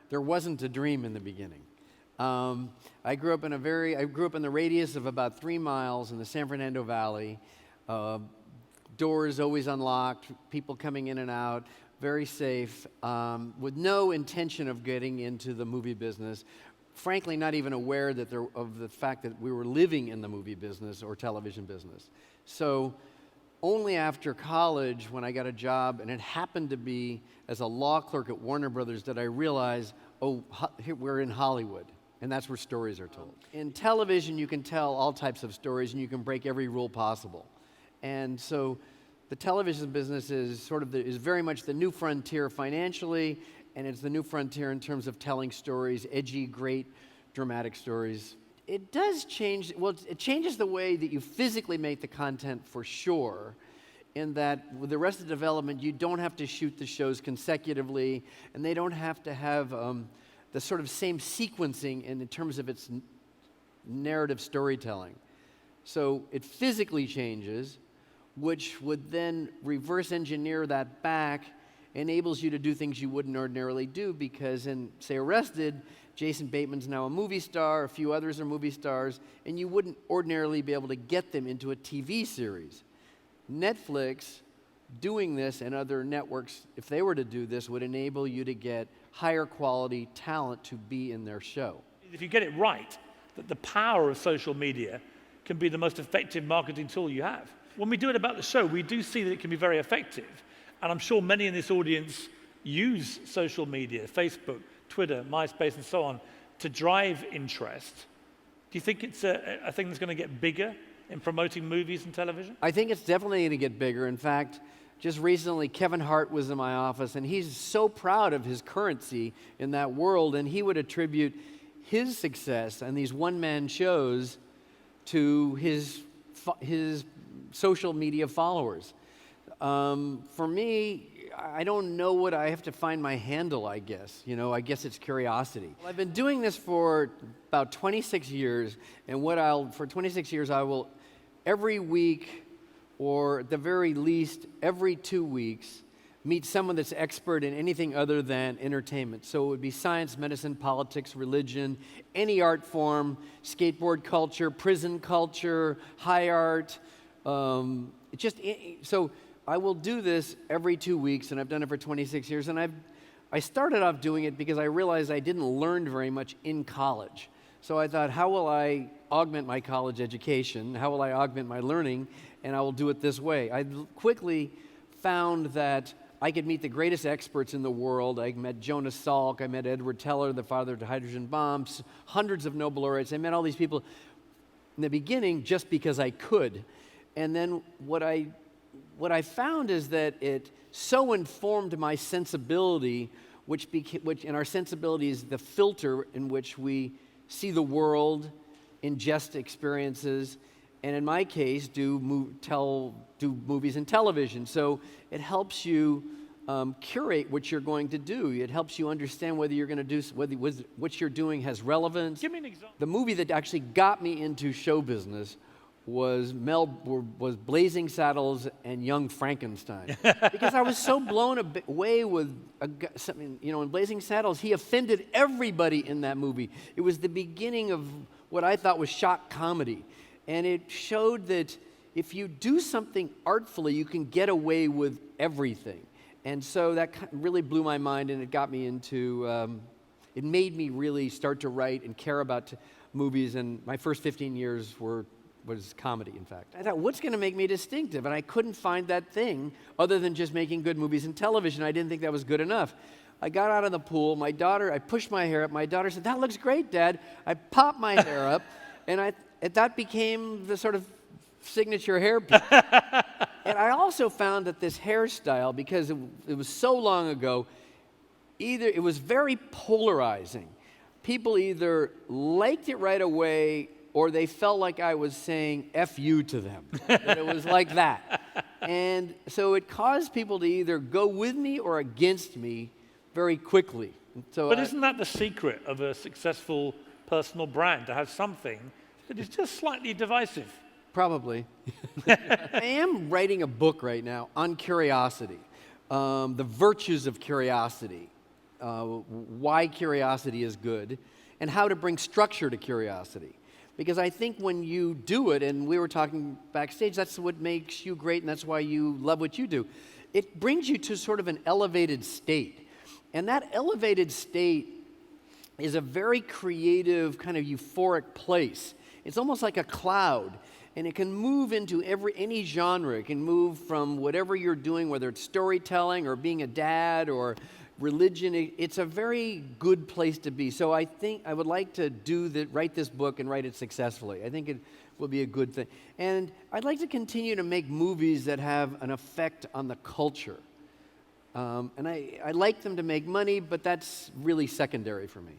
There wasn't a dream in the beginning. I grew up in the radius of about 3 miles in the San Fernando Valley. Doors always unlocked, people coming in and out, very safe, with no intention of getting into the movie business. Frankly, not even aware of the fact that we were living in the movie business or television business. So only after college, when I got a job, and it happened to be as a law clerk at Warner Brothers, that I realized, oh, here we're in Hollywood, and that's where stories are told. In television, you can tell all types of stories, and you can break every rule possible. And so the television business is is very much the new frontier financially, and it's the new frontier in terms of telling stories, edgy, great, dramatic stories. It does change, well, it changes the way that you physically make the content for sure, in that with the rest of the development, you don't have to shoot the shows consecutively, and they don't have to have the sort of same sequencing in terms of its narrative storytelling. So it physically changes, which would then reverse engineer that back, enables you to do things you wouldn't ordinarily do, because in, say, Arrested, Jason Bateman's now a movie star, a few others are movie stars, and you wouldn't ordinarily be able to get them into a TV series. Netflix doing this, and other networks, if they were to do this, would enable you to get higher quality talent to be in their show. If you get it right, that the power of social media can be the most effective marketing tool you have. When we do it about the show, we do see that it can be very effective. And I'm sure many in this audience use social media, Facebook, Twitter, MySpace, and so on, to drive interest. Do you think it's a thing that's going to get bigger in promoting movies and television? I think it's definitely going to get bigger. In fact, just recently, Kevin Hart was in my office, and he's so proud of his currency in that world, and he would attribute his success and these one-man shows to his social media followers. For me, I don't know what I have to find my handle, I guess. I guess it's curiosity. Well, I've been doing this for about 26 years, and for 26 years, I will every week, or at the very least every 2 weeks, meet someone that's expert in anything other than entertainment. So it would be science, medicine, politics, religion, any art form, skateboard culture, prison culture, high art. So I will do this every 2 weeks, and I've done it for 26 years. And I started off doing it because I realized I didn't learn very much in college. So I thought, how will I augment my college education? How will I augment my learning? And I will do it this way. I quickly found that I could meet the greatest experts in the world. I met Jonas Salk, I met Edward Teller, the father of the hydrogen bombs, hundreds of Nobel laureates. I met all these people in the beginning just because I could. And then what I found is that it so informed my sensibility, which in our sensibility is the filter in which we see the world, ingest experiences, and in my case, do movies and television. So it helps you curate what you're going to do. It helps you understand whether you're going to do what you're doing has relevance. Give me an example. The movie that actually got me into show business was Blazing Saddles and Young Frankenstein, because I was so blown away with something. In Blazing Saddles, he offended everybody in that movie. It was the beginning of what I thought was shock comedy, and it showed that if you do something artfully, you can get away with everything. And so that really blew my mind, and it got me into. It made me really start to write and care about movies. And my first 15 years was comedy, in fact. I thought, what's going to make me distinctive? And I couldn't find that thing other than just making good movies and television. I didn't think that was good enough. I got out of the pool. I pushed my hair up. My daughter said, "That looks great, Dad." I popped my hair up, and that became the sort of signature hairpiece. And I also found that this hairstyle, because it was so long ago, it was very polarizing. People either liked it right away, or they felt like I was saying F you to them. That it was like that. And so it caused people to either go with me or against me very quickly. But isn't that the secret of a successful personal brand, to have something that is just slightly divisive? Probably. I am writing a book right now on curiosity, the virtues of curiosity. why curiosity is good, and how to bring structure to curiosity. Because I think when you do it, and we were talking backstage, that's what makes you great, and that's why you love what you do. It brings you to sort of an elevated state. And that elevated state is a very creative, kind of euphoric place. It's almost like a cloud, and it can move into any genre. It can move from whatever you're doing, whether it's storytelling or being a dad or religion. It's a very good place to be. So I think I would like to write this book and write it successfully. I think it will be a good thing. And I'd like to continue to make movies that have an effect on the culture. And I like them to make money, but that's really secondary for me.